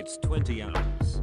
It's 20 hours.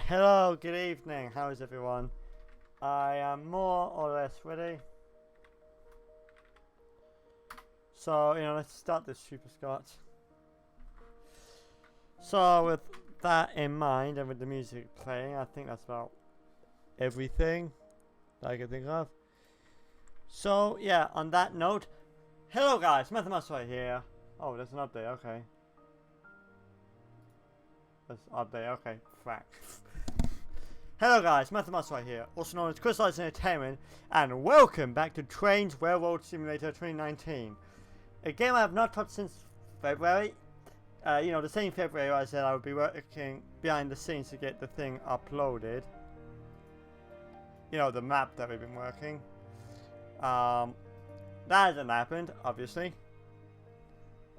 Hello, good evening, how is everyone? I am more or less ready. So, let's start this Super Scott. So, with that in mind and with the music playing, I think that's about everything that I can think of. So, yeah, on that note, Hello guys, Musselwhite here. Oh, there's an update, okay. There's an update, okay. Frack. Hello guys, Musselwhite here, also known as Crystallized Entertainment, and welcome back to Trainz Railroad Simulator 2019. A game I have not touched since February. You know, the same February I said I would be working behind the scenes to get the thing uploaded. You know, the map that we've been working. That hasn't happened, obviously.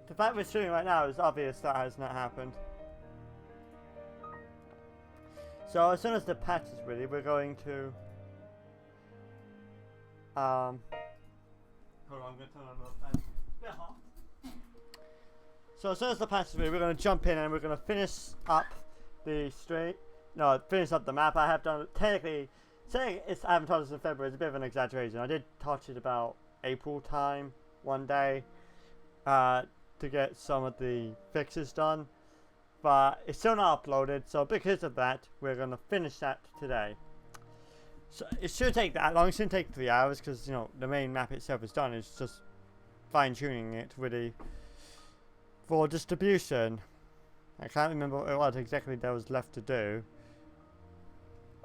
The fact we're streaming right now is obvious that has not happened. So as soon as the patch is ready, we're going to hold on, I'm gonna turn on the fan. It's a bit hot. So as soon as the patch is ready, we're gonna jump in and we're gonna finish up the street. No, finish up the map. I have done technically saying it's I haven't touched it in February is a bit of an exaggeration. I did touch it about April time one day to get some of the fixes done, but it's still not uploaded, so because of that we're going to finish that today. So it shouldn't take that long. It shouldn't take 3 hours because, you know, the main map itself is done. It's just fine-tuning it really for distribution. I can't remember what exactly there was left to do.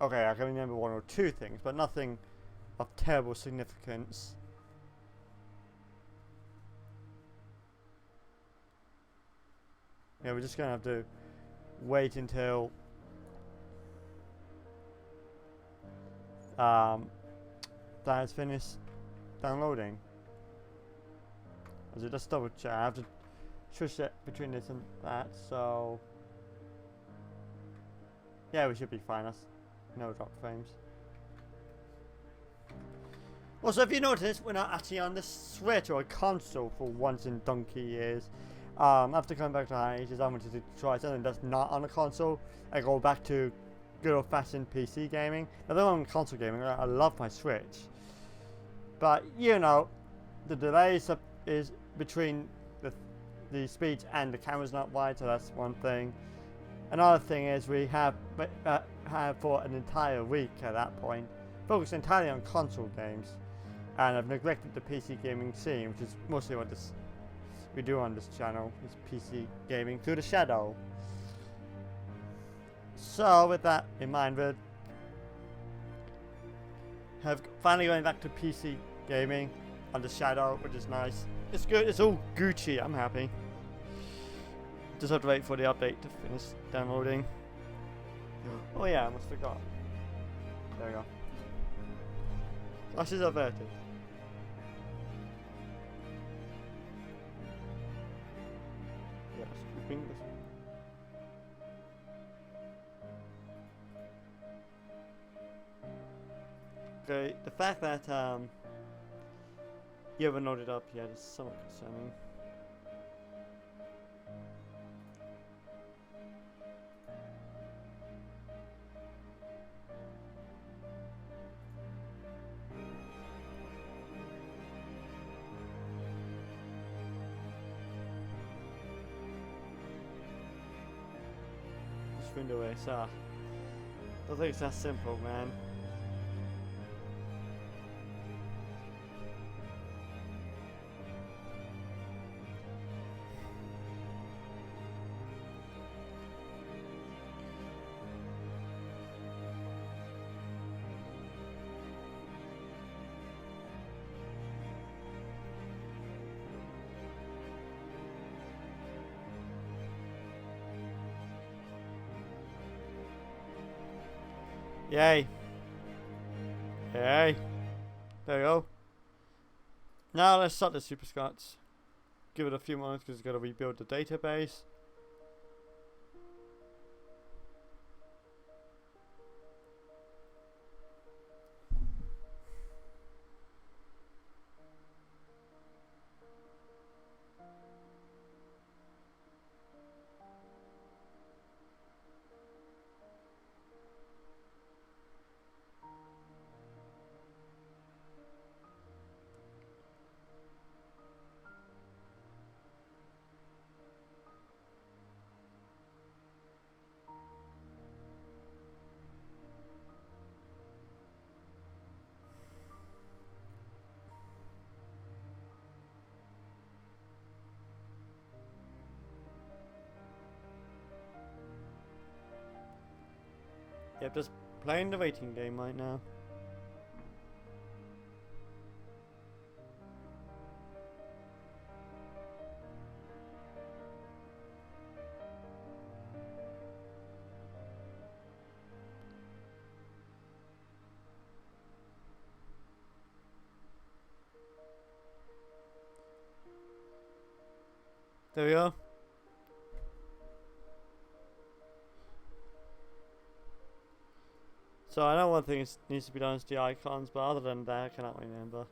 Okay, I can remember one or two things, but nothing of terrible significance. Yeah, we're just gonna have to wait until that is finished downloading. As it just double check, I have to switch it between this and that, so yeah, we should be fine. That's no drop frames. Also, if you notice, we're not actually on the Switch or a console for once in donkey years. After coming back to high ages, I wanted to try something that's not on a console. I go back to good old-fashioned PC gaming. Now, though I'm console gaming, I love my Switch. But, you know, the delays is between the speed and the camera's not wide, so that's one thing. Another thing is we have for an entire week at that point focused entirely on console games, and I've neglected the PC gaming scene, which is mostly what we do on this channel, is PC gaming through the shadow. So with that in mind, we have finally going back to PC gaming on the shadow, which is nice. It's good. It's all Gucci. I'm happy. Just have to wait for the update to finish downloading. Oh yeah, I almost forgot. There we go. Flashes averted. Yes, bring this. Okay, the fact that you haven't loaded up yet is somewhat concerning. Window is I don't think it's that simple, man. Yay. Yay. There we go. Now let's start the Super Scots. Give it a few moments because it's got to rebuild the database. Yep, just playing the waiting game right now. There we go. So I know one thing needs to be done is the icons, but other than that, I cannot remember.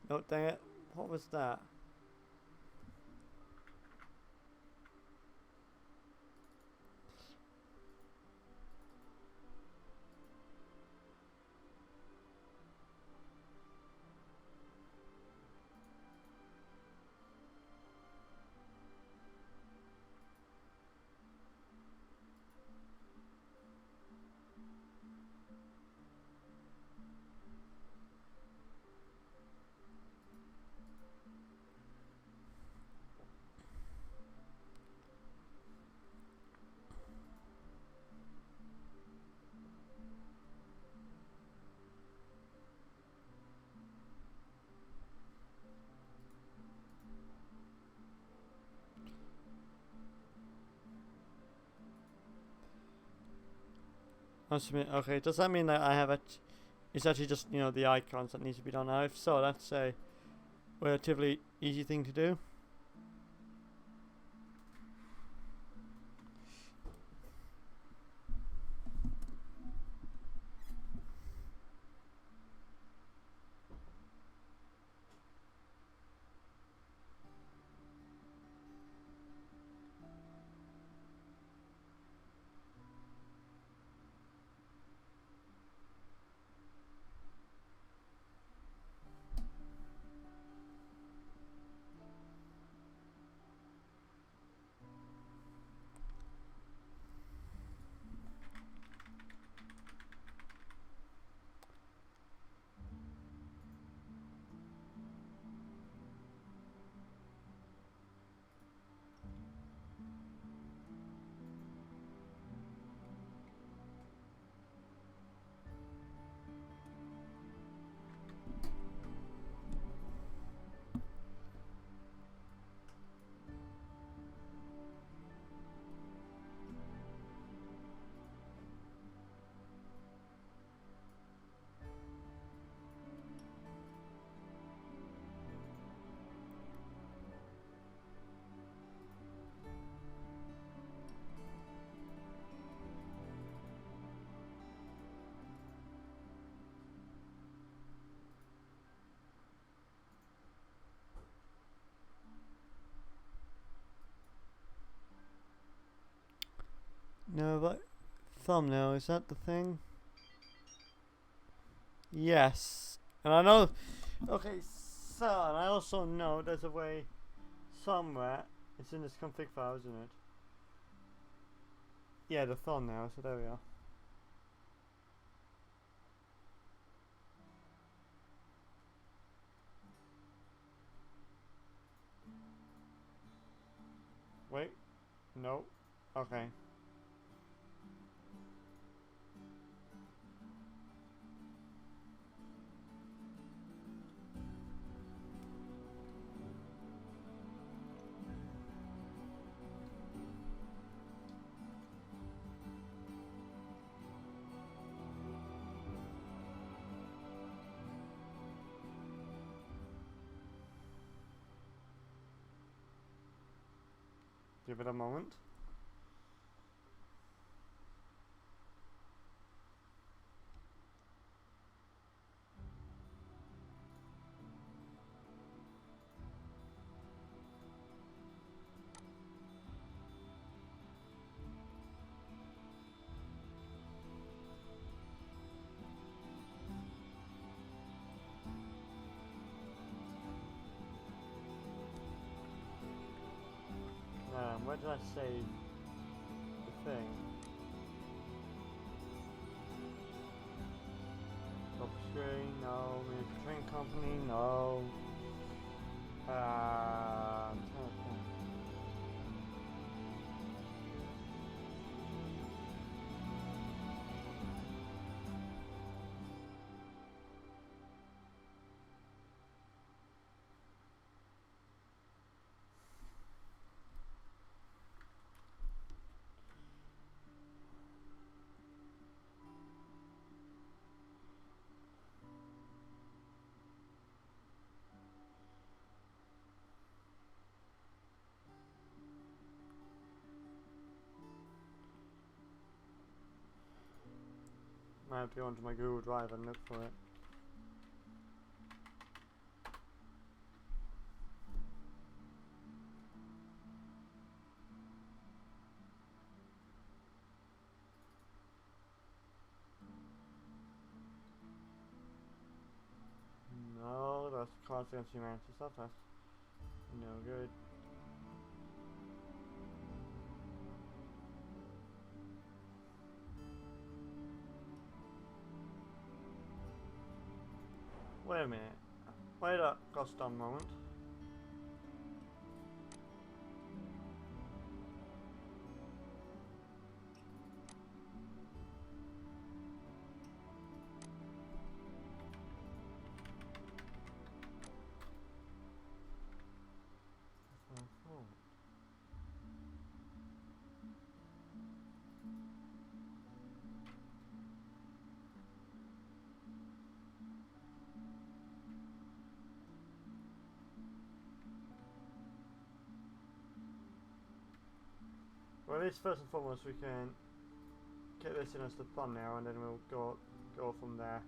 Oh, dang it. What was that? Okay, does that mean that I have it? It's actually just, you know, the icons that need to be done now. If so, that's a relatively easy thing to do. No, but thumbnail, is that the thing? Yes. And I know. Okay, so, and I also know there's a way somewhere. It's in this config file, isn't it? Yeah, the thumbnail, so there we are. Wait. No. Okay. Give it a moment. did I save the thing? Top screen, no. Music Train Company, no. I'm trying to think. I have to go onto my Google Drive and look for it. No, that's Cards Against Humanity stuff. That's no good. Wait a minute. Wait a goddamn moment. Well, at least first and foremost we can get this in as the thumbnail, and then we'll go from there.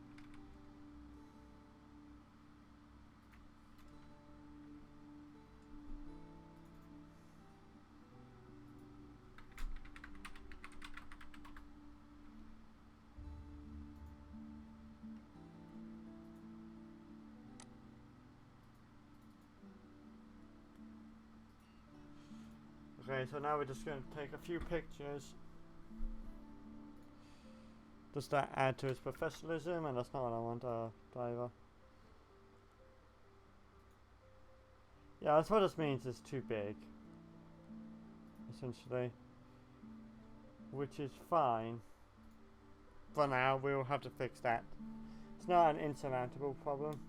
Okay, so now we're just going to take a few pictures. Does that add to his professionalism? And that's not what I want either. Yeah, that's what this means, it's too big. Essentially. Which is fine. For now, we'll have to fix that. It's not an insurmountable problem.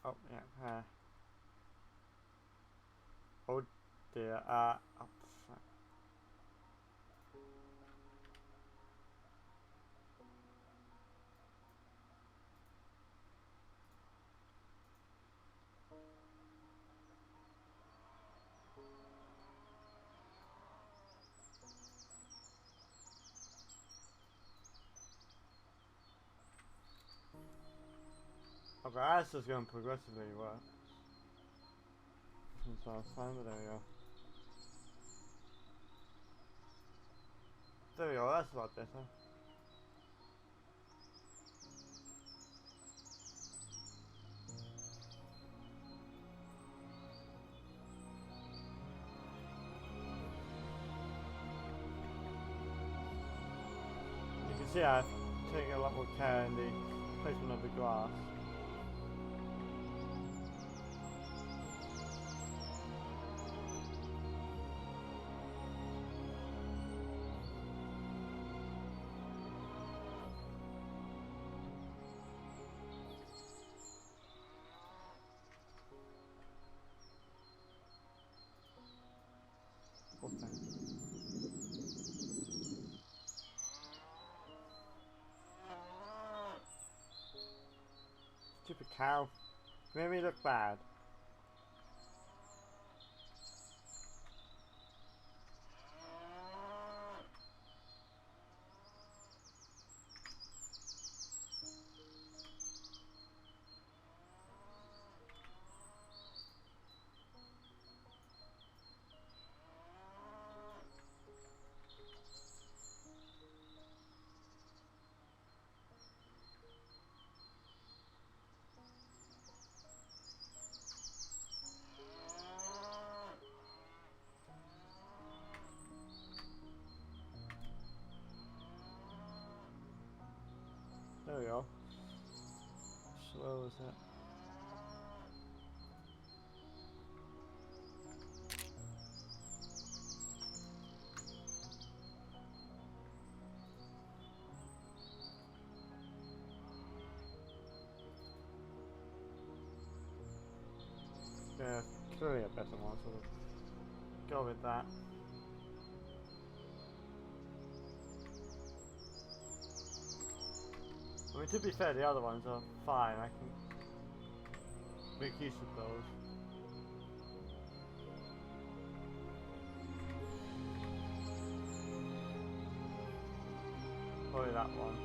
Oh, yeah, oh dear, oh, fuck. Okay, that's just going progressively worse. Since last time, but there we go. There we go, that's a lot better. You can see I've taken a lot more care in the placement of the glass. Stupid cow. Made me look bad. There we go. Slow as that. Yeah, clearly a better one, so we'll go with that. I mean, to be fair, the other ones are fine. I can make use of those. Probably that one.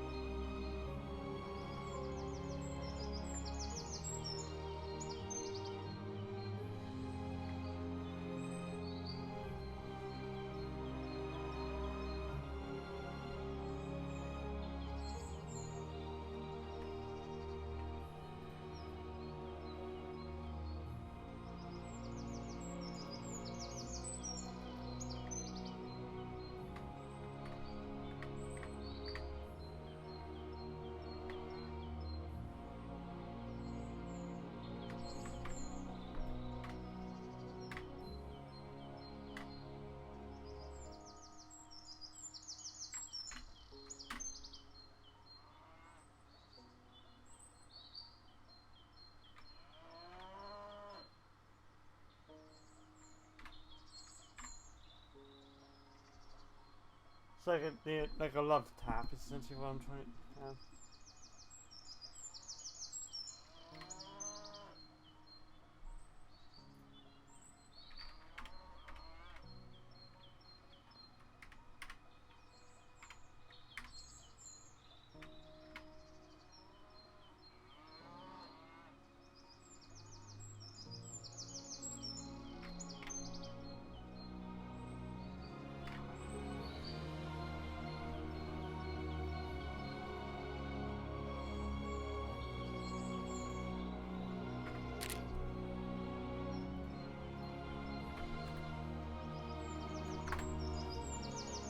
It's like a love tap is essentially what I'm trying to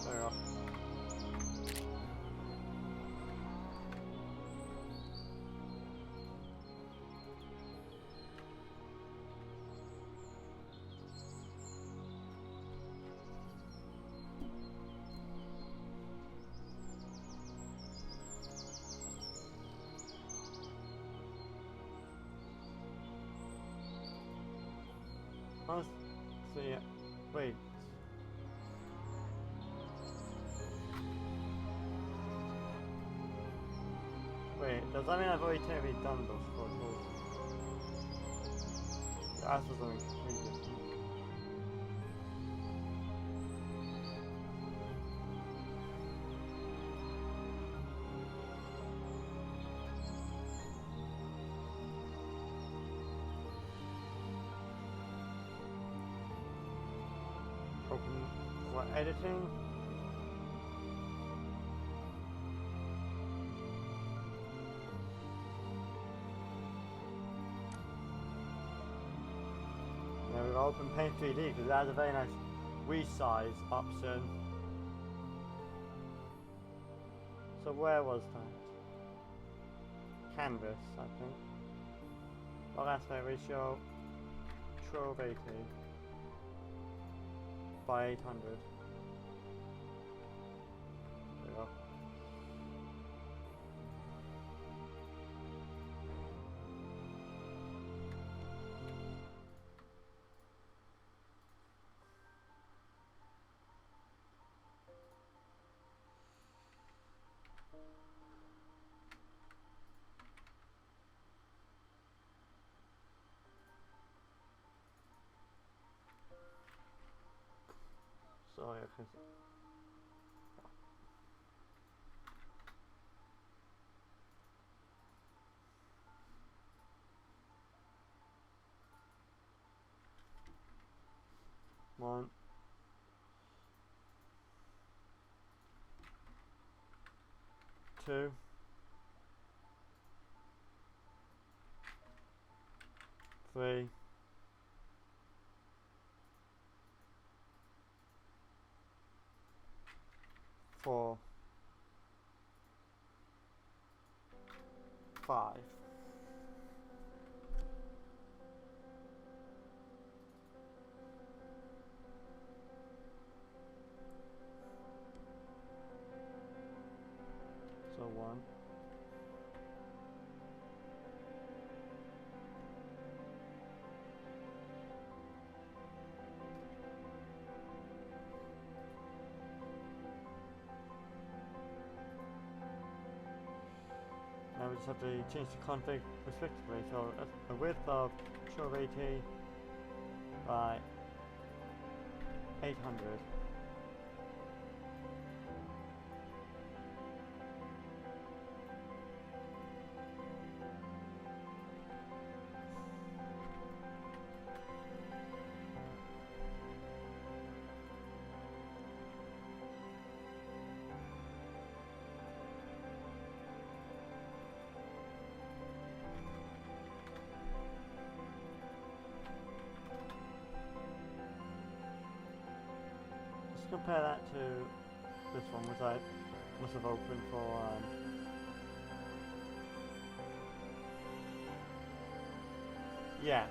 There we go. Honestly, yeah. Wait. Wait, does that mean I've already technically done those four calls? Yeah, that's something completely different. Open what, editing? Yeah, we've open Paint 3D because it has a very nice resize option. So where was that? Canvas, I think. Log aspect ratio, trove 80 by 800. There we go. Cause 1, 2, 3, 4, 5. So 1. Now we just have to change the config respectively. So a width of 1280 by 800. Compare that to this one, which I must have opened for yeah.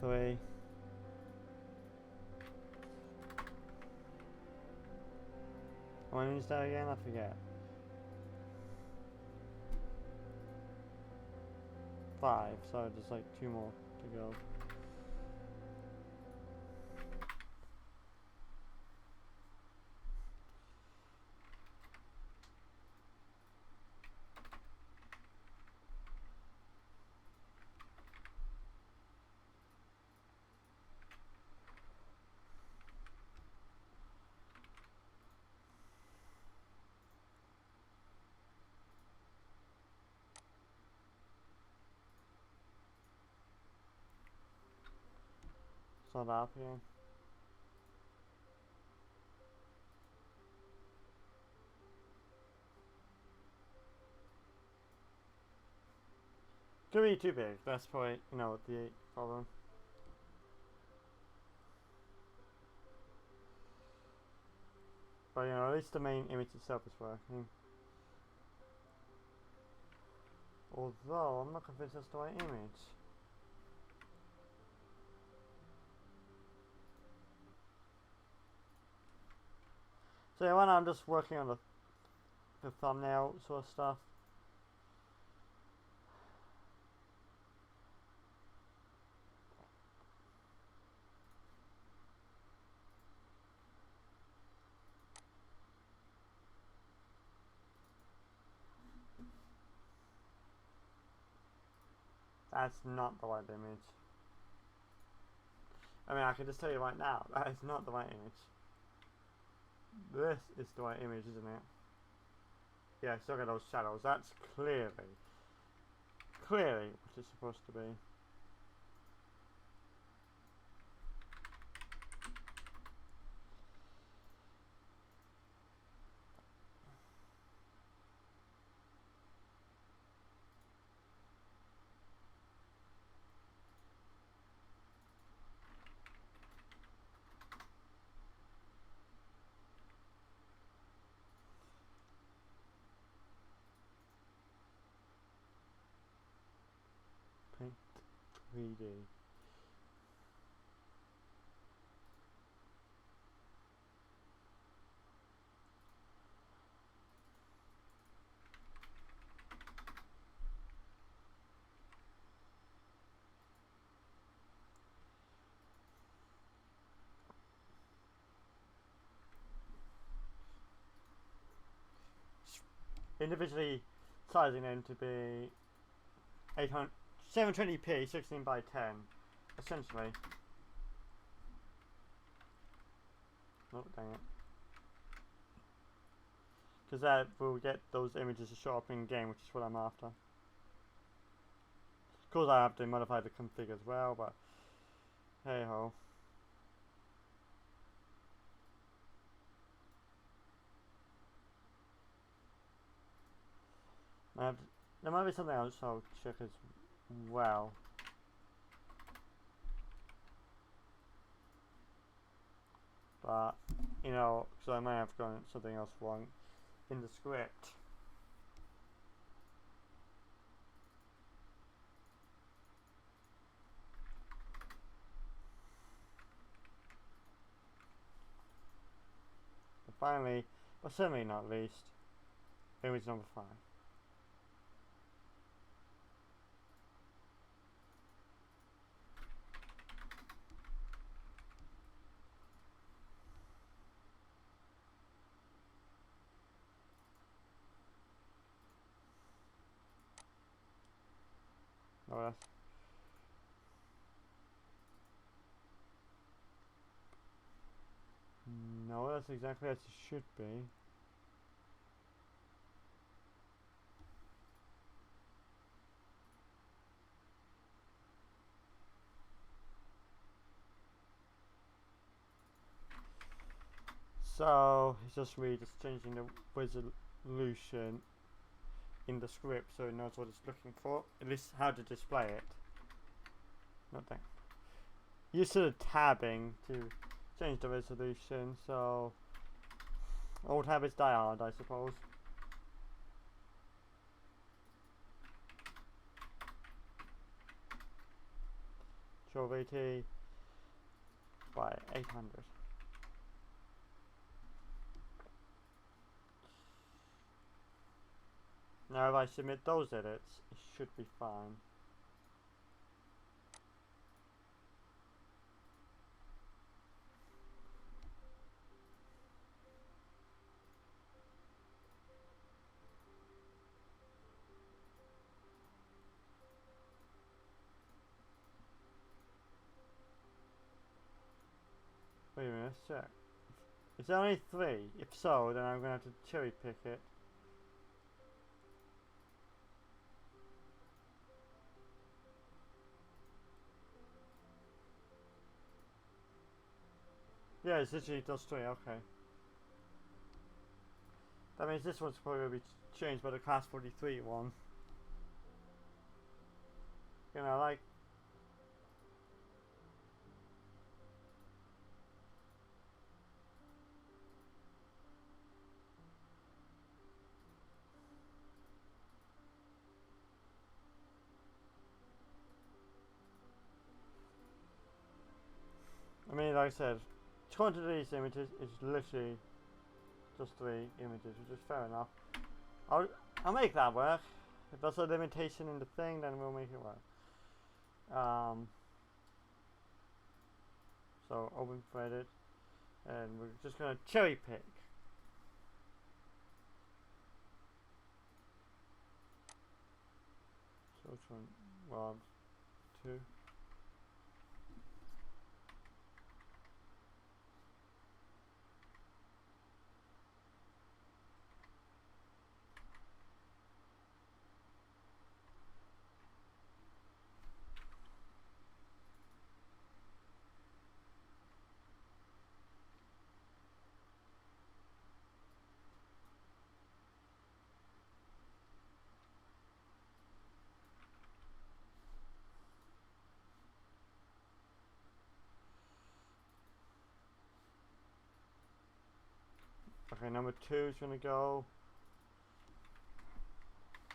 Three. How many is that again? I forget. 5, so there's like 2 more to go. It's not up here. Could be too big. That's probably, you know, the problem. But you know, at least the main image itself is working. Although I'm not convinced that's the right image. So yeah, right now I'm just working on the thumbnail sort of stuff. That's not the right image. I mean, I can just tell you right now, that is not the right image. This is the right image, isn't it? Yeah, so look at those shadows. That's clearly what it's supposed to be. KUID. Individually sizing them to be 720p 16 by 10 essentially. Oh dang it, because that will get those images to show up in game, which is what I'm after. Of course I have to modify the config as well, but hey ho. There might be something else I'll check as well. But, you know, so I might have gone something else wrong in the script. And finally, but certainly not least, image number 5. Oh, no, that's exactly as it should be. So it's just really just changing the resolution in the script so it knows what it's looking for, at least how to display it. Nothing. Use the tabbing to change the resolution, so old habits die hard, I suppose. Show VT by 800. Now if I submit those edits, it should be fine. Wait a minute, let's check. Is there only 3? If so, then I'm going to have to cherry pick it. Yeah, it's literally those 3, okay. That means this one's probably going to be changed by the class 43 one. You know, like... I mean, like I said, according to these images, it's literally just 3 images, which is fair enough. I'll make that work. If that's a limitation in the thing, then we'll make it work. So open threaded, and we're just gonna cherry pick. So which one? 1, 2. Okay, number 2 is going to go.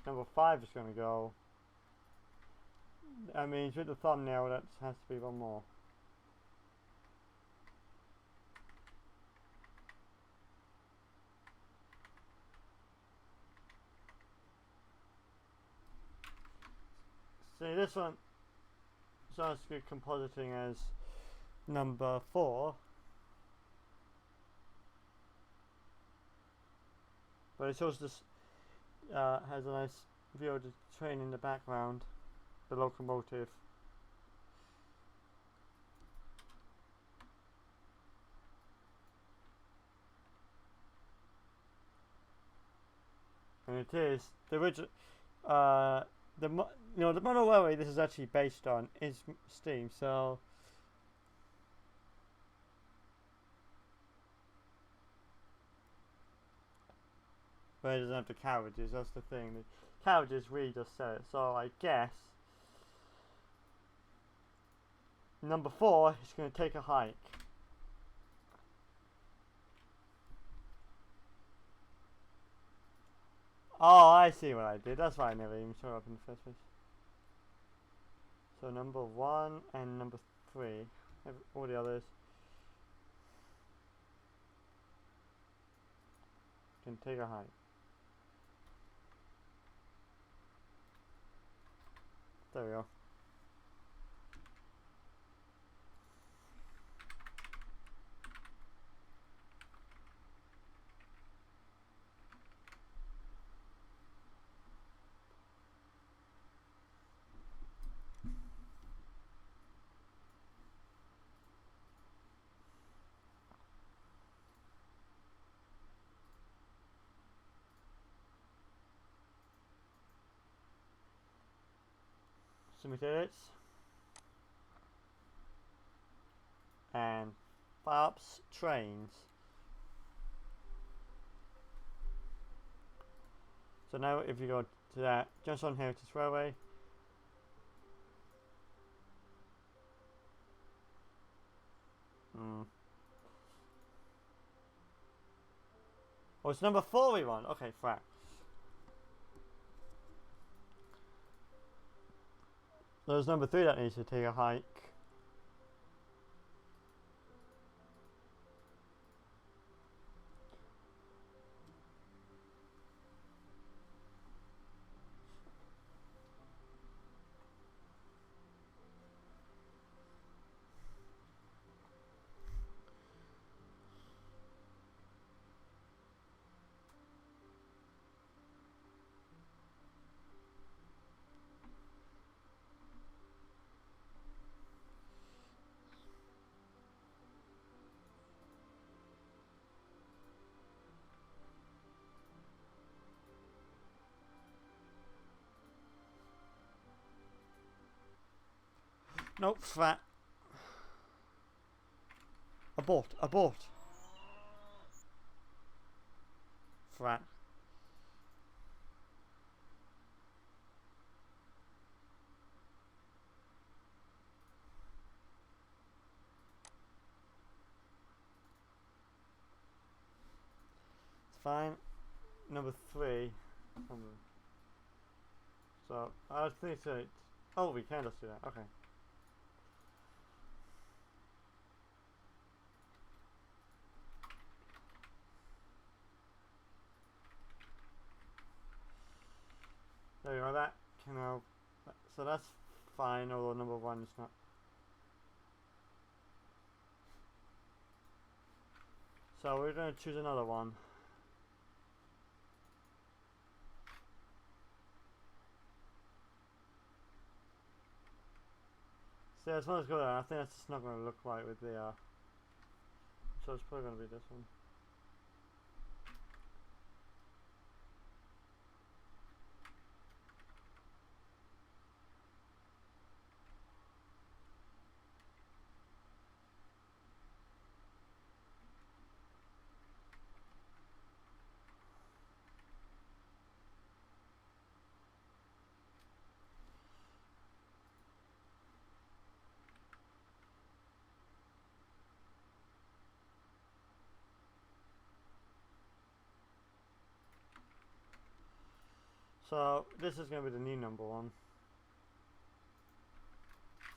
Number 5 is going to go. That means with the thumbnail that has to be one more. See, this one sounds good compositing as number 4, but it's also just has a nice view of the train in the background, the locomotive. And it is the original. The mono railway this is actually based on is steam, so but it doesn't have the carriages. That's the thing. The carriages really just set it. So I guess number 4 is going to take a hike. Oh, I see what I did. That's why I never even showed up in the first place. So number 1 and number 3, all the others can take a hike. There we go. Submit edits. And Bob's Trainz. So now if you go to that Johnstone Heritage Railway, oh, it's number 4 we want. Okay, frack. There's number 3 that needs to take a hike. Nope, fat. Abort, abort. Frat. It's fine. Number 3. So I think so. Oh, we can just do that. Okay. There you go. That can now. So that's fine. Although number 1 is not. So we're going to choose another one. So as long as go there, I think that's just not going to look right with the. So it's probably going to be this one. So this is going to be the new number 1.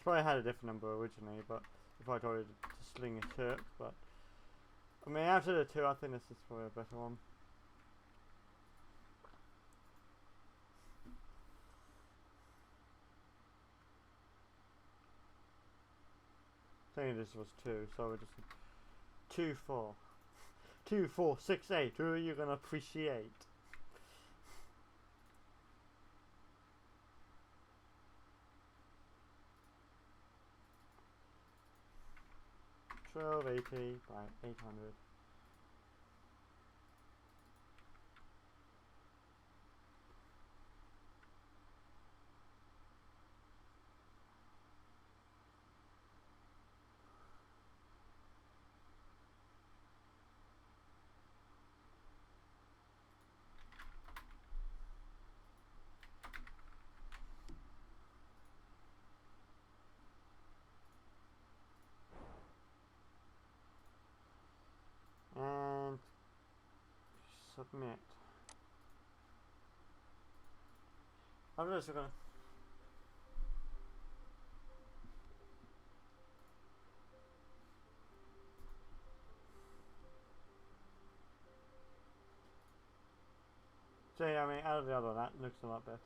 probably had a different number originally, but if I told it to sling a shirt, but I mean after the 2 I think this is probably a better one. I think this was 2, so we're just 2 4 2 4 6 8. Who are you gonna appreciate? 1280 by 800. And submit. After this, we're gonna so yeah, I mean, out of the other, that looks a lot better.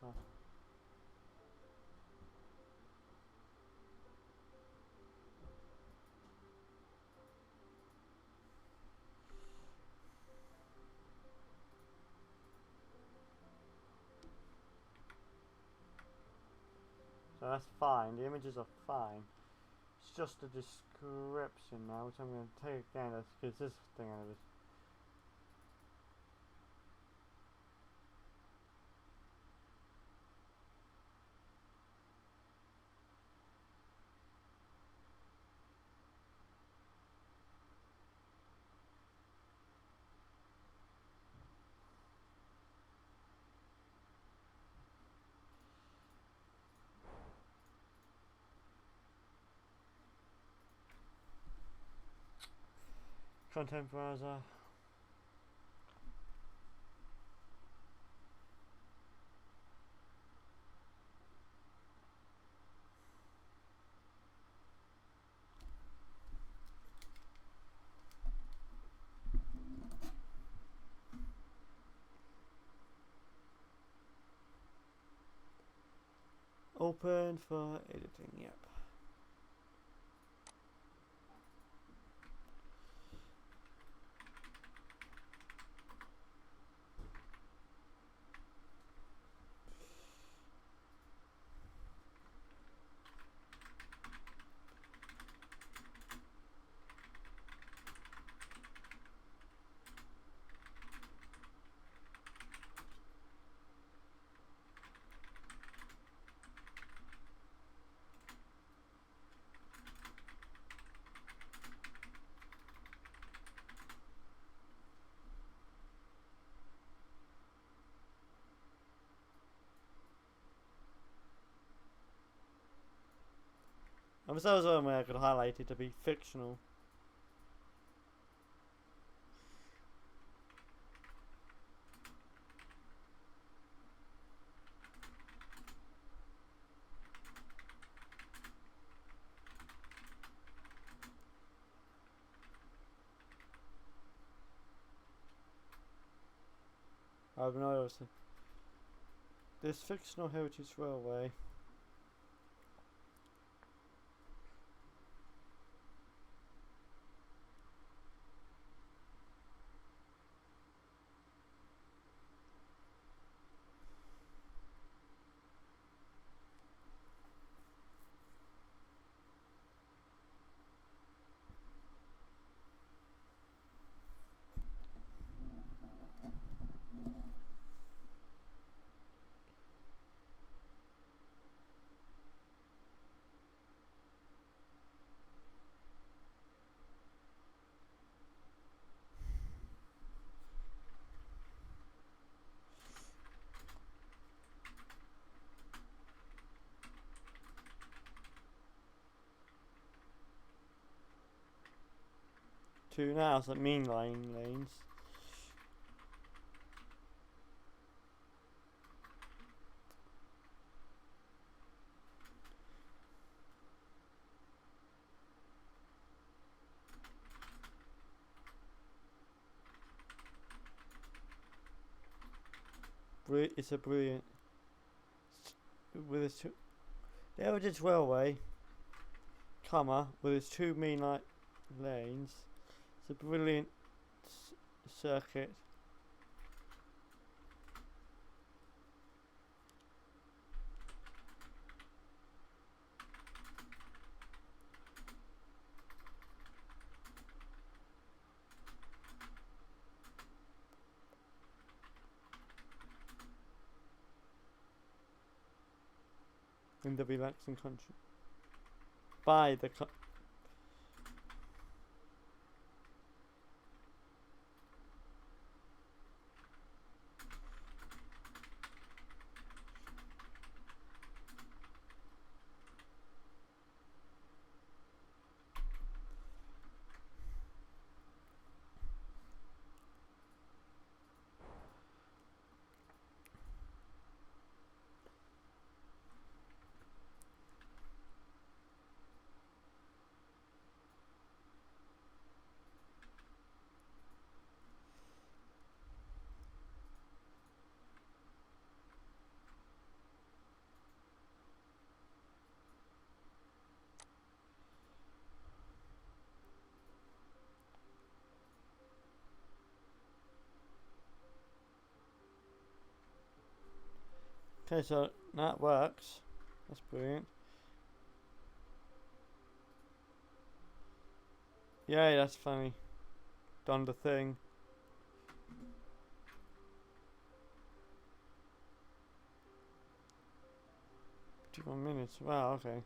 So that's fine. The images are fine. It's just the description now, which I'm going to take again, because this thing I just. Content browser. Open for editing, yep. I was always one where I could highlight it to be fictional. I've noticed this fictional heritage railway. Two now, so mean line lanes. it's a brilliant. With its the Heritage Railway, with its 2 mean lanes, it's a brilliant circuit. In the relaxing country. By the Okay, so that works. That's brilliant. Yay, that's funny. Done the thing. 51 minutes. Wow, okay.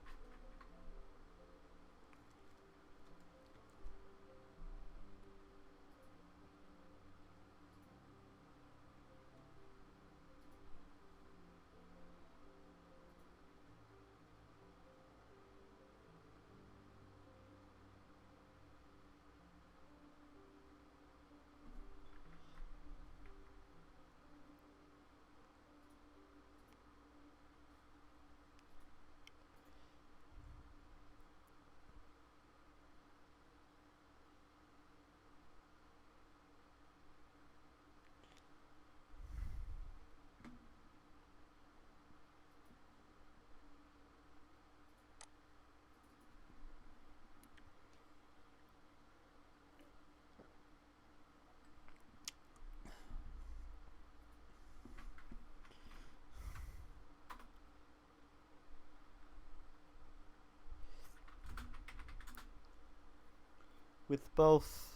With both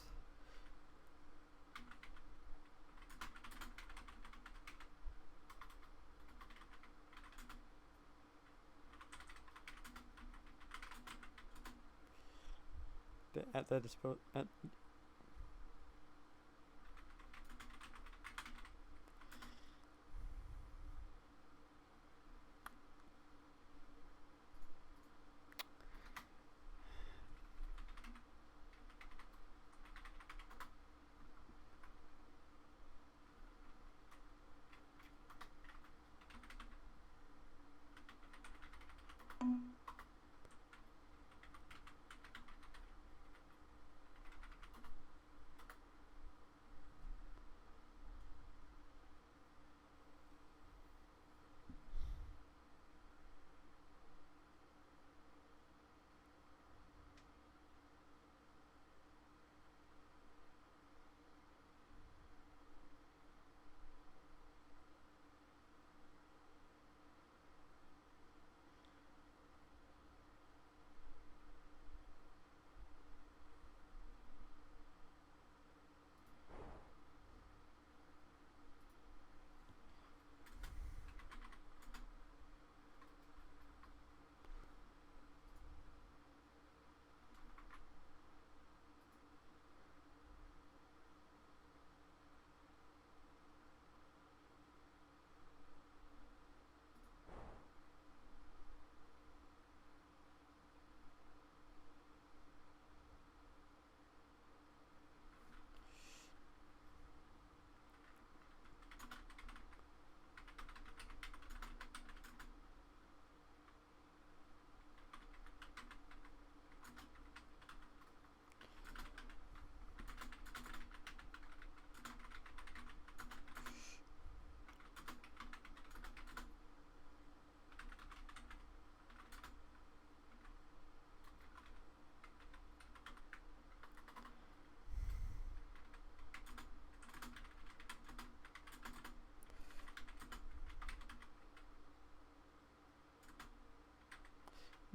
at their disposal.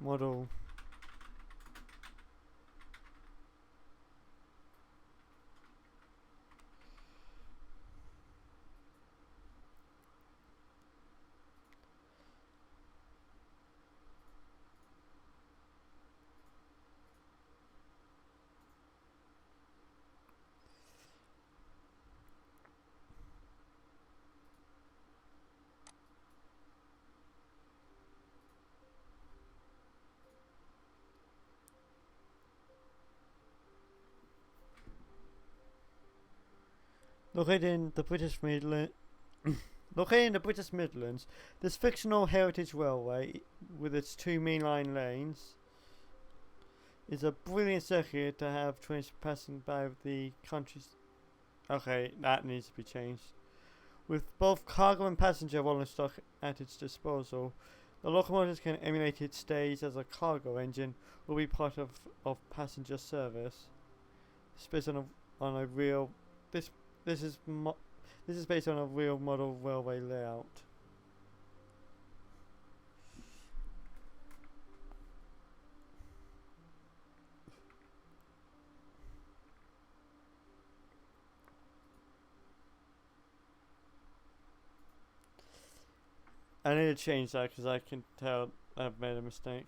model located in the British Midlands. Located in the British Midlands, this fictional heritage railway, with its 2 mainline lanes, is a brilliant circuit to have trains passing by the country's. Okay, that needs to be changed. With both cargo and passenger rolling stock at its disposal, the locomotives can emulate its stage as a cargo engine, will be part of passenger service. It's based on a real. This is based on a real model railway layout. I need to change that because I can tell I've made a mistake.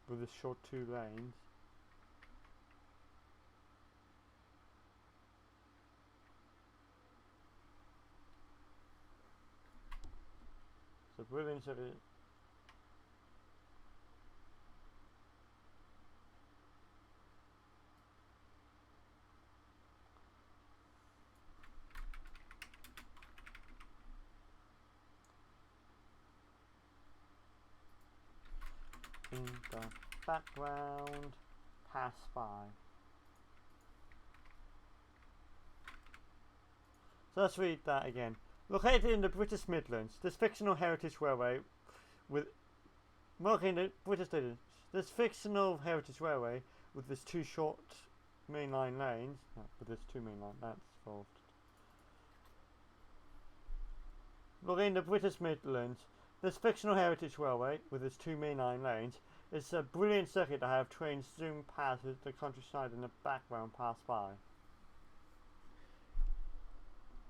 With the short 2 lanes. So brilliant circuit. In the background, pass by. So let's read that again. Located in the British Midlands, this fictional heritage railway with this fictional heritage railway with its 2 short mainline lanes. No, with its 2 mainline. That's involved. Located in the British Midlands, this fictional heritage railway with its 2 mainline lanes is a brilliant circuit to have trains zoom past with the countryside in the background pass by.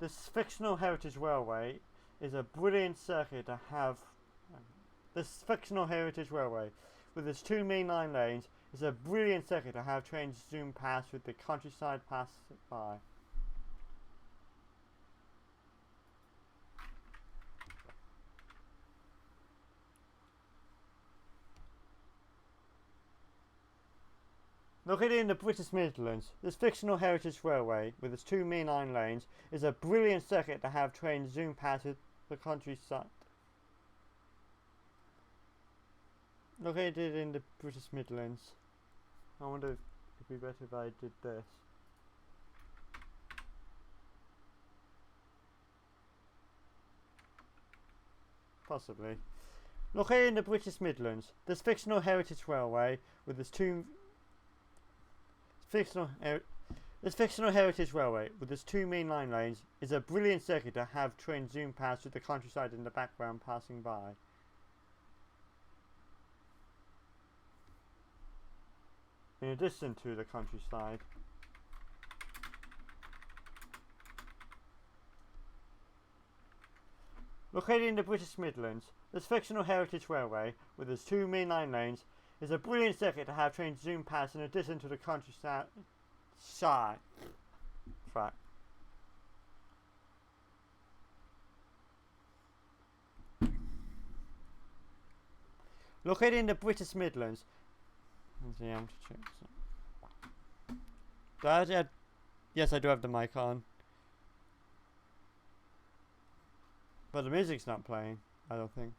This fictional heritage railway is a brilliant circuit to have. This fictional heritage railway with its 2 mainline lanes is a brilliant circuit to have trains zoom past with the countryside pass by. Located in the British Midlands, this fictional heritage railway, with its 2 mainline lanes, is a brilliant circuit to have trains zoom past the countryside. Located in the British Midlands. I wonder if it'd be better if I did this. Possibly. Located in the British Midlands, this fictional heritage railway, with its 2 This fictional heritage railway, with its 2 mainline lanes, is a brilliant circuit to have trains zoom past with the countryside in the background passing by. In addition to the countryside. Located in the British Midlands, this fictional heritage railway, with its 2 mainline lanes, is a brilliant circuit to have trains zoom past in addition to the countryside. Track. Located in the British Midlands. Yes, I do have the mic on. But the music's not playing, I don't think.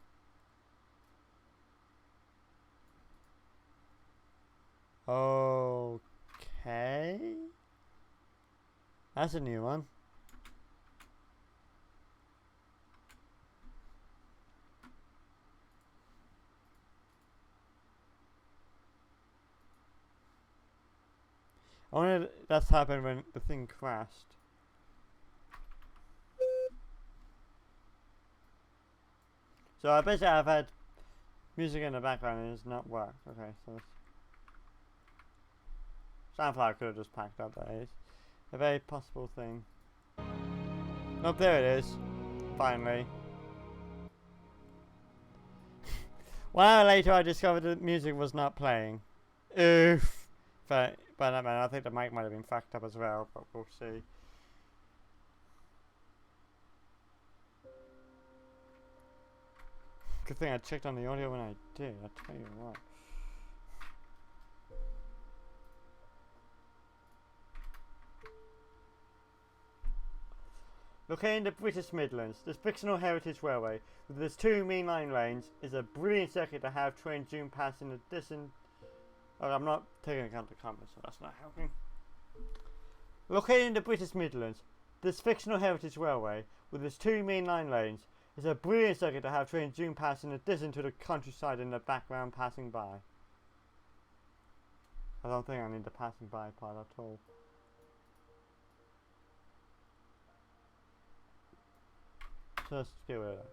Okay. That's a new one. I wonder if that's happened when the thing crashed. So I basically have had music in the background and it's not worked. Okay, so sounds like I could have just packed up, that is. A very possible thing. Oh, there it is. Finally. 1 hour later I discovered the music was not playing. Oof. But I think the mic might have been fucked up as well, but we'll see. Good thing I checked on the audio when I did, I tell you what. Located in the British Midlands, this fictional heritage railway, with its 2 mainline lanes, is a brilliant circuit to have trains zoom past in addition. Oh, I'm not taking account the comments, so that's not helping. Located in the British Midlands, this fictional heritage railway, with its 2 mainline lanes, is a brilliant circuit to have trains zoom past in addition to the countryside in the background passing by. I don't think I need the passing by part at all. So let's get rid of that.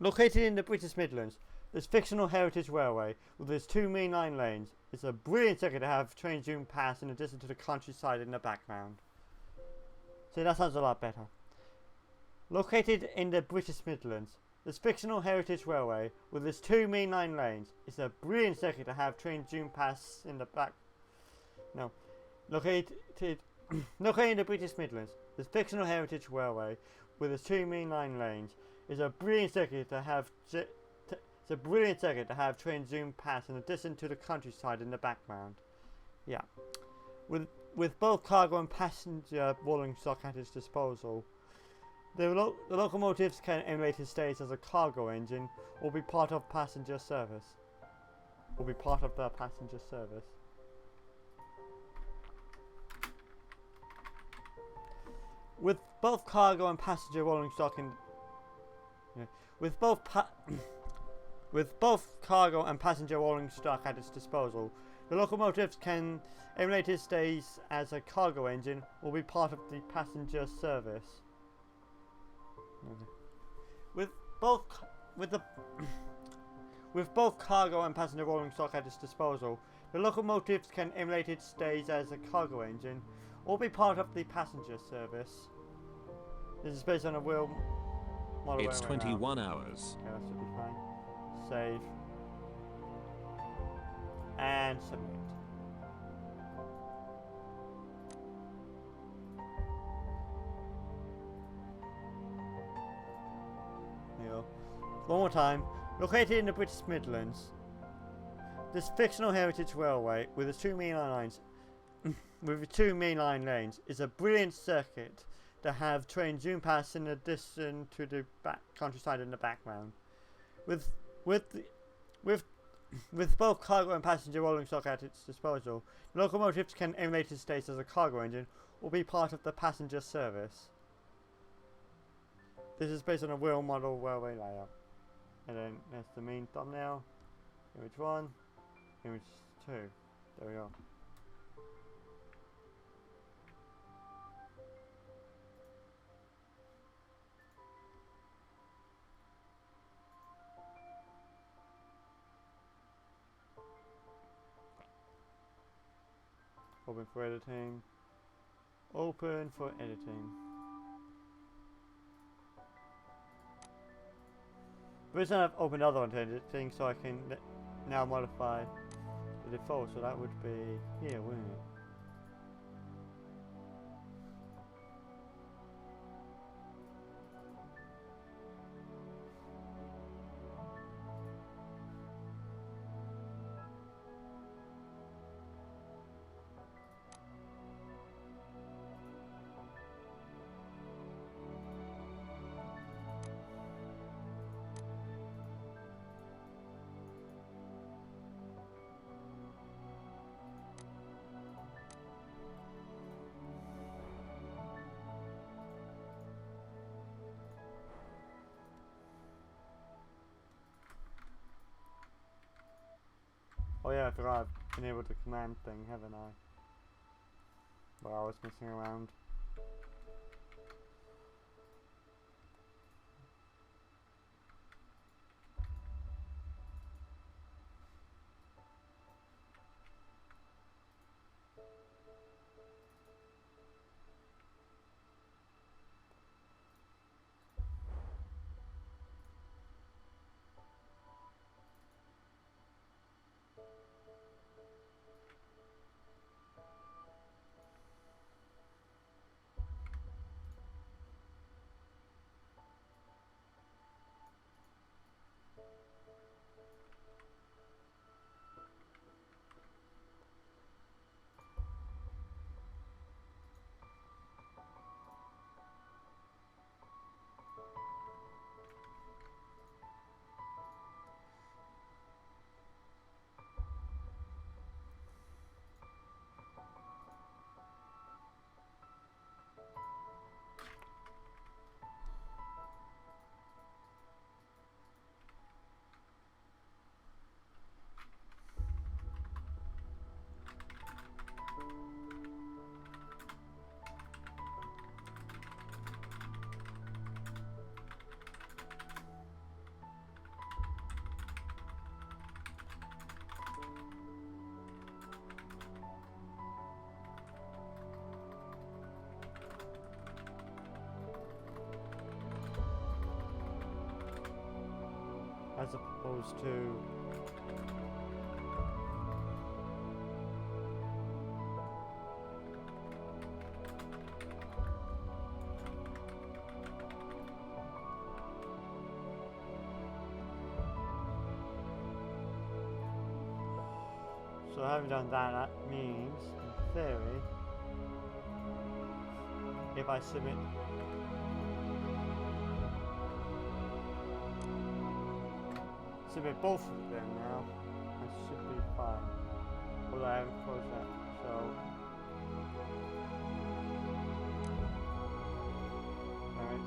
Located in the British Midlands, this fictional heritage railway, with its 2 mainline lanes, is a brilliant circuit to have trains zoom past in addition to the countryside in the background. See, that sounds a lot better. Located in the British Midlands, this fictional heritage railway, with its 2 mainline lanes, is a brilliant circuit to have trains zoom past in the back. No. Located in the British Midlands, this fictional heritage railway, with its 2 mainline lanes, is a brilliant circuit to have trains zoom past in addition to the countryside in the background. Yeah. With both cargo and passenger rolling stock at its disposal, the locomotives can emulate its stage as a cargo engine or be part of passenger service. With both cargo and passenger rolling stock in with both cargo and passenger rolling stock at its disposal, the locomotives can emulate its days as a cargo engine or be part of the passenger service. Okay. With both cargo and passenger rolling stock at its disposal, the locomotives can emulate its days as a cargo engine or be part of the passenger service. This is based on a wheel model. It's 21 hours. Okay, that should be fine. Save. And submit. There you go. One more time. Located in the British Midlands, this fictional heritage railway with its 2 mainline lines is a brilliant circuit to have trains zoom past in addition to the countryside in the background. With both cargo and passenger rolling stock at its disposal, locomotives can emulate its stage as a cargo engine or be part of the passenger service. This is based on a wheel model railway layout. And then that's the main thumbnail. Image 1, image 2. There we go. Open for editing. Open for editing. The reason I've opened other one to editing so I can now modify the default, so that would be here, wouldn't it? Oh yeah, I forgot I've enabled the command thing, haven't I? While I was messing around. As opposed to so having done that, that means, in theory, if I submit both of them now, I should be fine. Although I haven't closed that, so alright.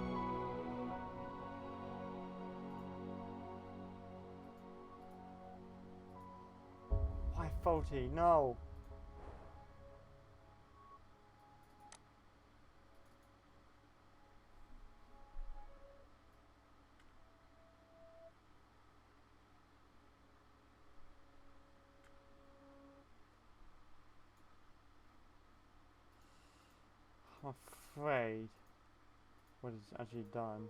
Why faulty? No! I'm afraid what it's actually done.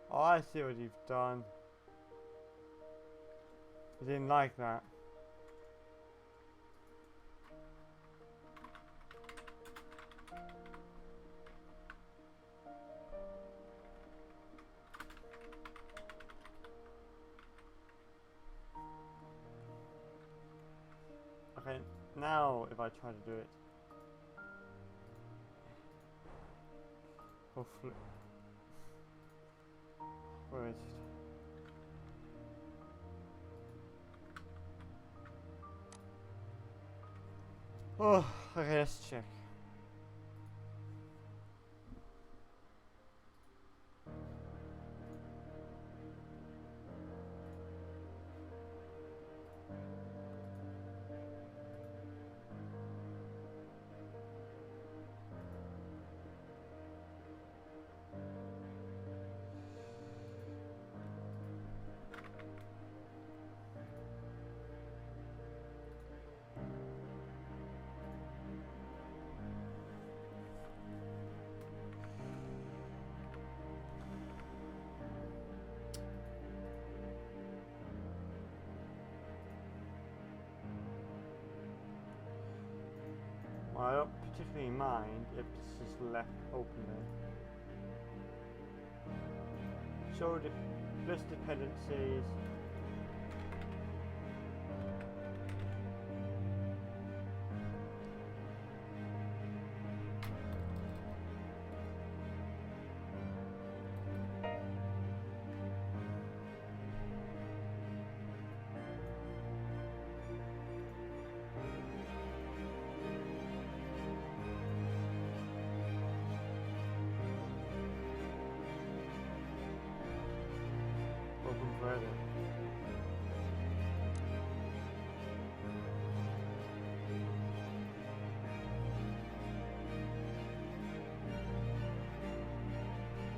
Oh, I see what you've done. I didn't like that. Okay, now if I try to do it. Hopefully. Where is it? Oh, okay, let's check. don't particularly mind if this is left open there. Show list dependencies.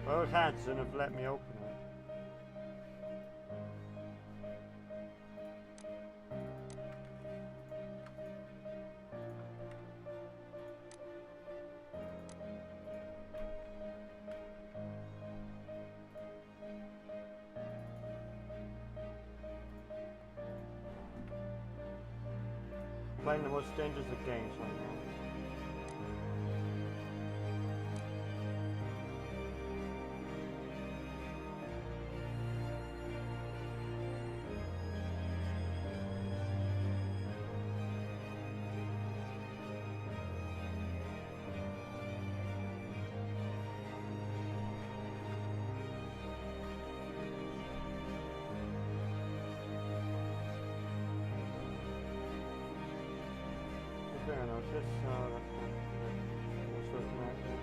Well, it hasn't have let me open it. Playing the most dangerous of games right now. Fair enough, this, that's not what's looking at there.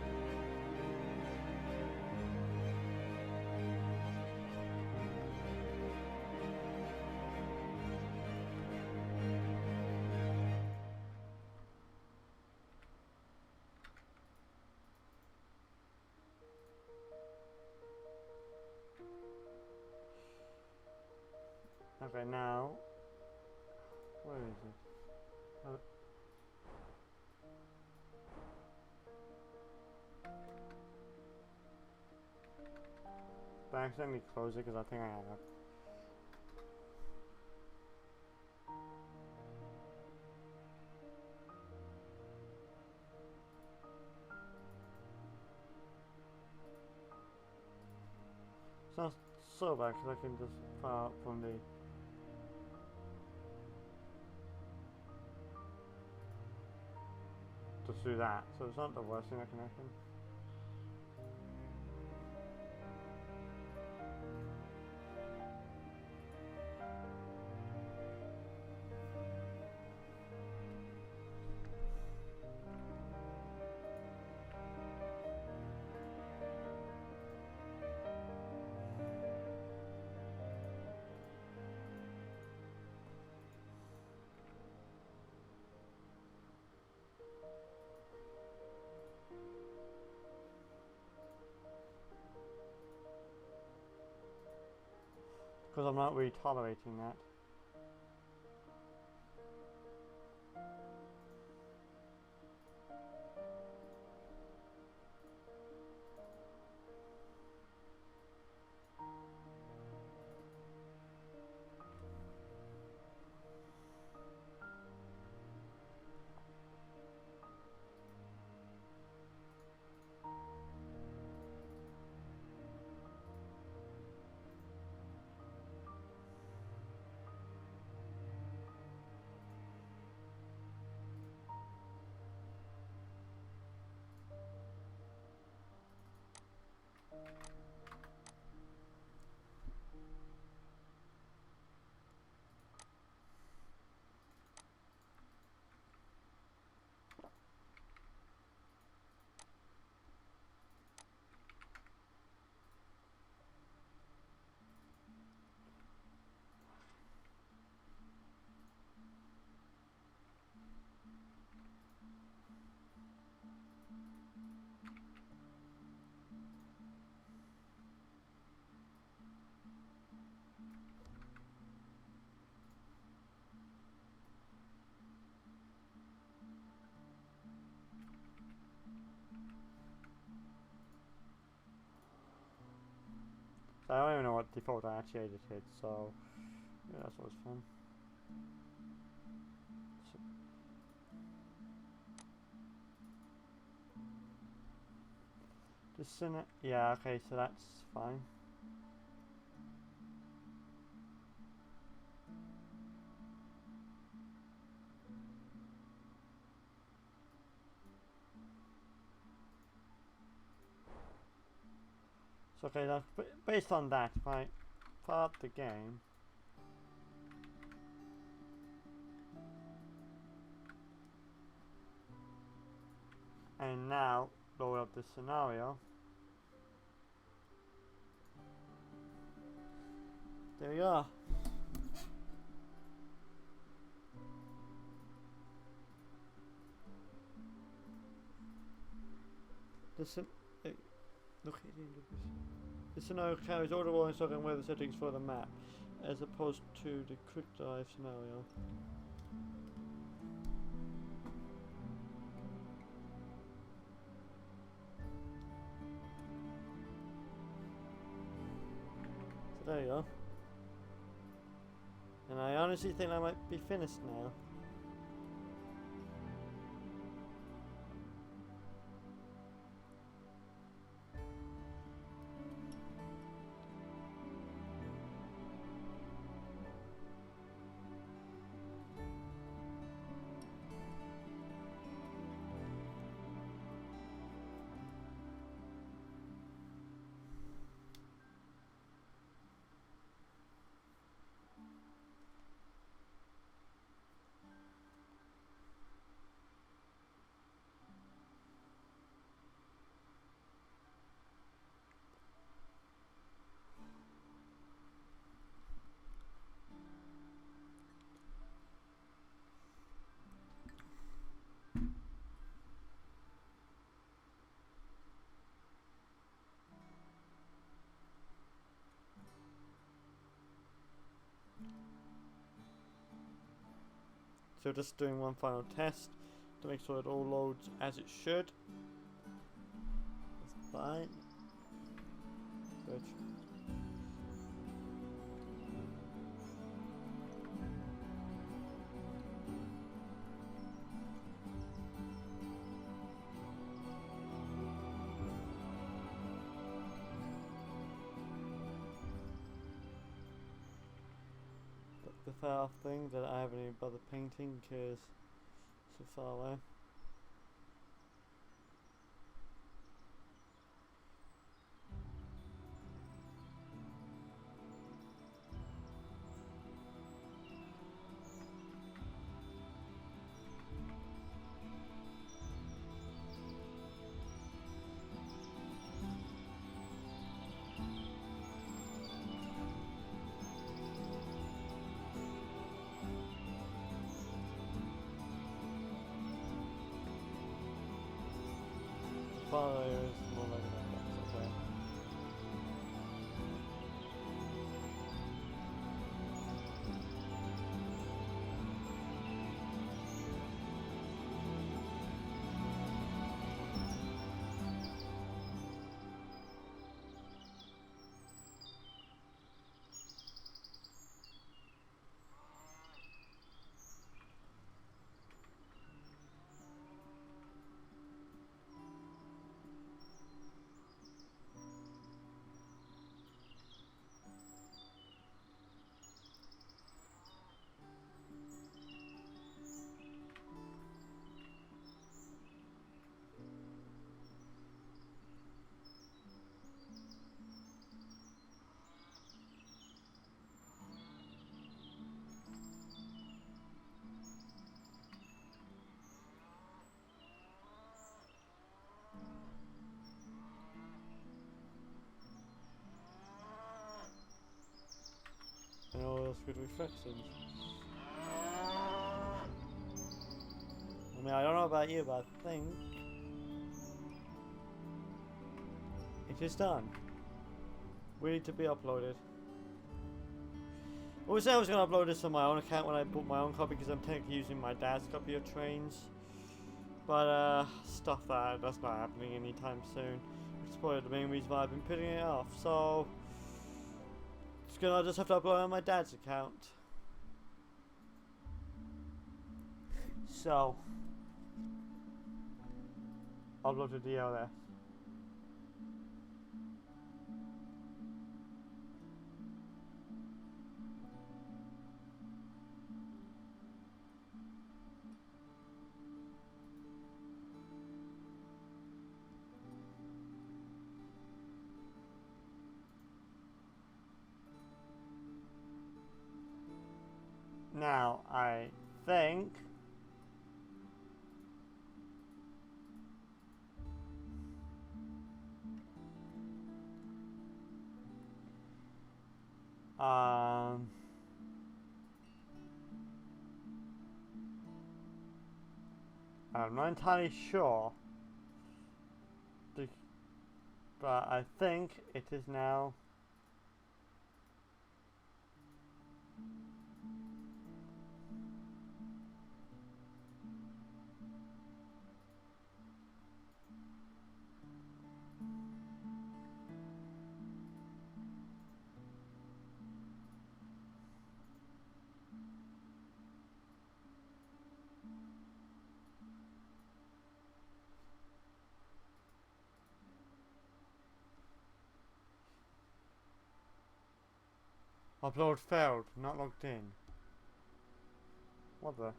Okay, now, where is it? Oh. I accidentally close it because I think I have. It's not so bad because I can just fire up from the. Just do that, so it's not the worst thing that can happen. Because I'm not really tolerating that. So I don't even know what default I actually edited, so yeah, that's always fun. So, Yeah, okay, so that's fine. So okay, that's based on that, if I start the game. And now load up the scenario. There you are. Look at the scenario carries all the warnings and weather settings for the map, as opposed to the quick dive scenario. So there you go. And I honestly think I might be finished now. So just doing one final test to make sure it all loads as it should. That's fine. Good. The far off thing that I haven't even bothered painting because it's so far away. Far away is more like that, that's okay. And all those good reflections. I mean, I don't know about you, but I think it is done. Ready to be uploaded. Obviously, I was going to upload this on my own account when I bought my own copy because I'm technically using my dad's copy of Trainz. But, stuff that's not happening anytime soon. It's probably the main reason why I've been putting it off. So, I'll just have to upload on my dad's account. So, upload to DLS. Now, I think... I'm not entirely sure, but I think it is now. Upload failed, not logged in. What the?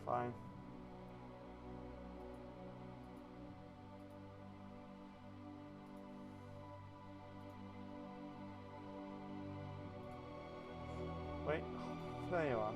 Fine. Wait, there you are.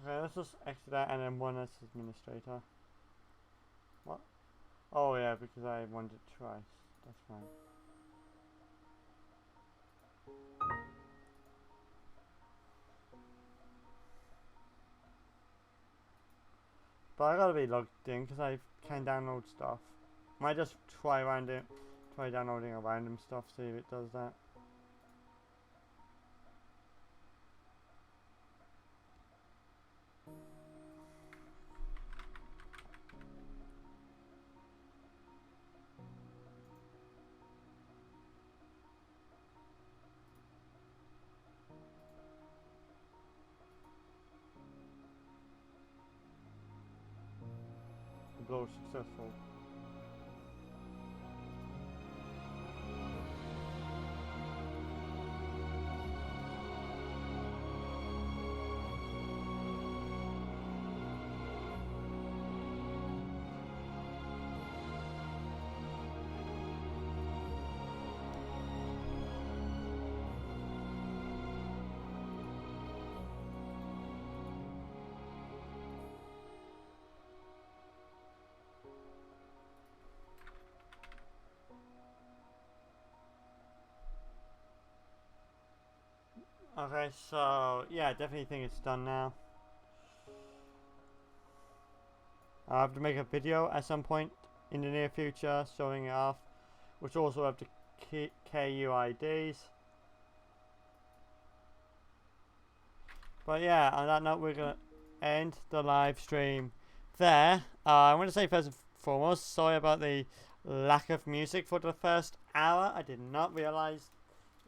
Okay, let's just exit that and then one as administrator. What? Oh yeah, because I wanted it twice. That's fine. But I gotta be logged in because I can download stuff. Might just try downloading a random stuff, see if it does that. Upload successful. Okay, so yeah, definitely think it's done now. I have to make a video at some point in the near future showing it off, which also have the KUIDs. But yeah, on that note, we're gonna end the live stream there. I want to say first and foremost, sorry about the lack of music for the first hour. I did not realize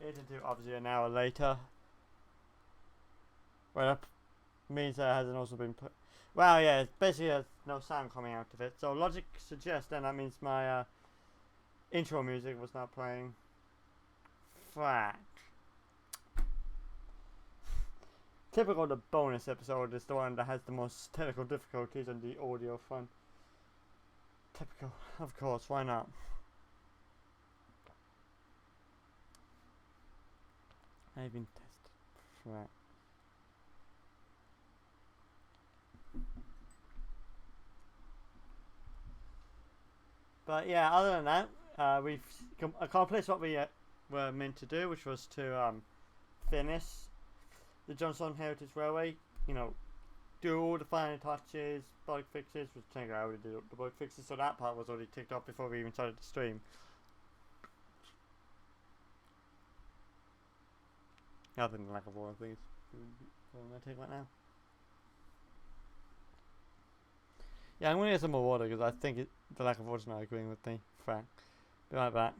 it until obviously an hour later. Well, that means that it hasn't also been put. Well, yeah, it basically has no sound coming out of it. So logic suggests then that means my intro music was not playing. Frack. Typical the bonus episode is the one that has the most technical difficulties on the audio front. Typical, of course, why not? I've been tested. Frack. But yeah, other than that, we've accomplished what we were meant to do, which was to finish the Johnstone Heritage Railway. You know, do all the final touches, bug fixes, which I think I already did the bug fixes, so that part was already ticked off before we even started the stream. Other than lack of water, please. What am I take right now? Yeah, I'm gonna get some more water because I think the lack of water's not agreeing with me. Frank. Be right back.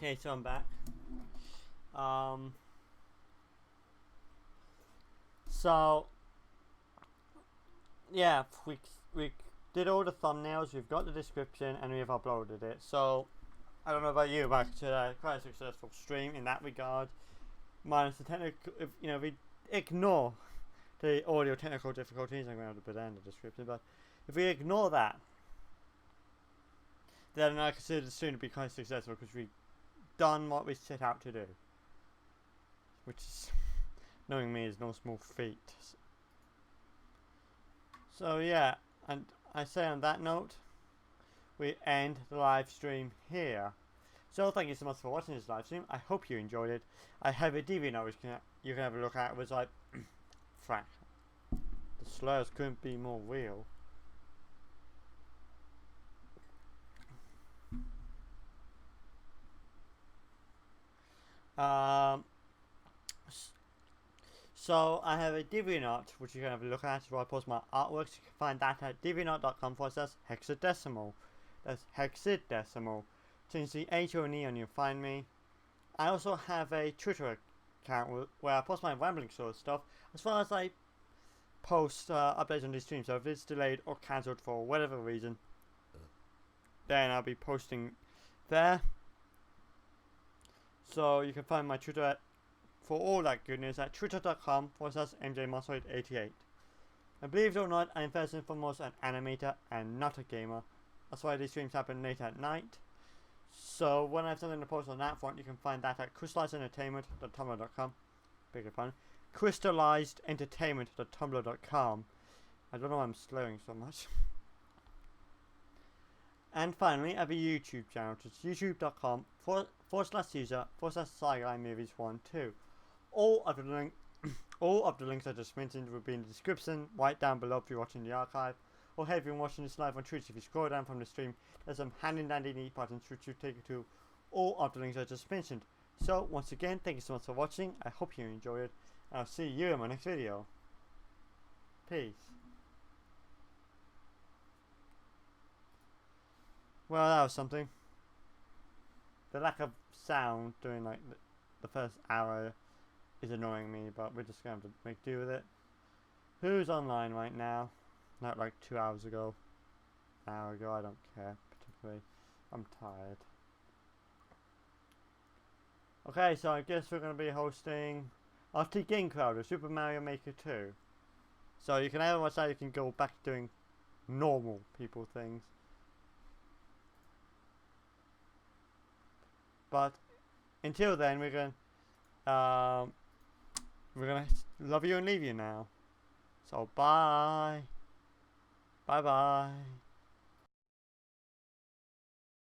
Okay, so I'm back. So yeah, we did all the thumbnails. We've got the description, and we've uploaded it. So I don't know about you, but quite a successful stream in that regard. Minus the technical, if we ignore the audio technical difficulties, I'm going to have to put that in the description. But if we ignore that, then I consider the stream to be quite successful because we've done what we set out to do, which is, knowing me, is no small feat. So yeah, and I say on that note, we end the live stream here. So thank you so much for watching this live stream. I hope you enjoyed it. I have a DVR which you can have a look at. It was like, frack. The slurs couldn't be more real. So I have a DeviantArt which you can have a look at where I post my artworks. You can find that at deviantart.com/hexadecimal. That's hexadecimal. Change the H or an E and you'll find me. I also have a Twitter account where I post my rambling sort of stuff, as well as I post updates on these streams. So if it's delayed or cancelled for whatever reason, then I'll be posting there. So you can find my Twitter for all that goodness at twitter.com/MJMusselwhite88. And believe it or not, I'm first and foremost an animator and not a gamer. That's why these streams happen late at night. So when I have something to post on that front, you can find that at crystallizeentertainment.tumblr.com. Beg your pardon. crystallizeentertainment.tumblr.com. I don't know why I'm slurring so much. And finally, I have a YouTube channel, which is youtube.com/user/SciGuyMovies12. All of the links I just mentioned will be in the description right down below if you're watching the archive. Or hey, if you're watching this live on Twitch, if you scroll down from the stream, there's some handy dandy neat buttons which will take you to all of the links I just mentioned. So once again, thank you so much for watching. I hope you enjoyed it. I'll see you in my next video. Peace. Well, that was something. The lack of sound during like the first hour is annoying me, but we're just going to have to make do with it. Who's online right now? Not like 2 hours ago. An hour ago, I don't care particularly. I'm tired. Okay, so I guess we're going to be hosting RT Game Crowd or Super Mario Maker 2. So you can either watch that, you can go back to doing normal people things. But until then, we're gonna love you and leave you now. So bye. Bye bye.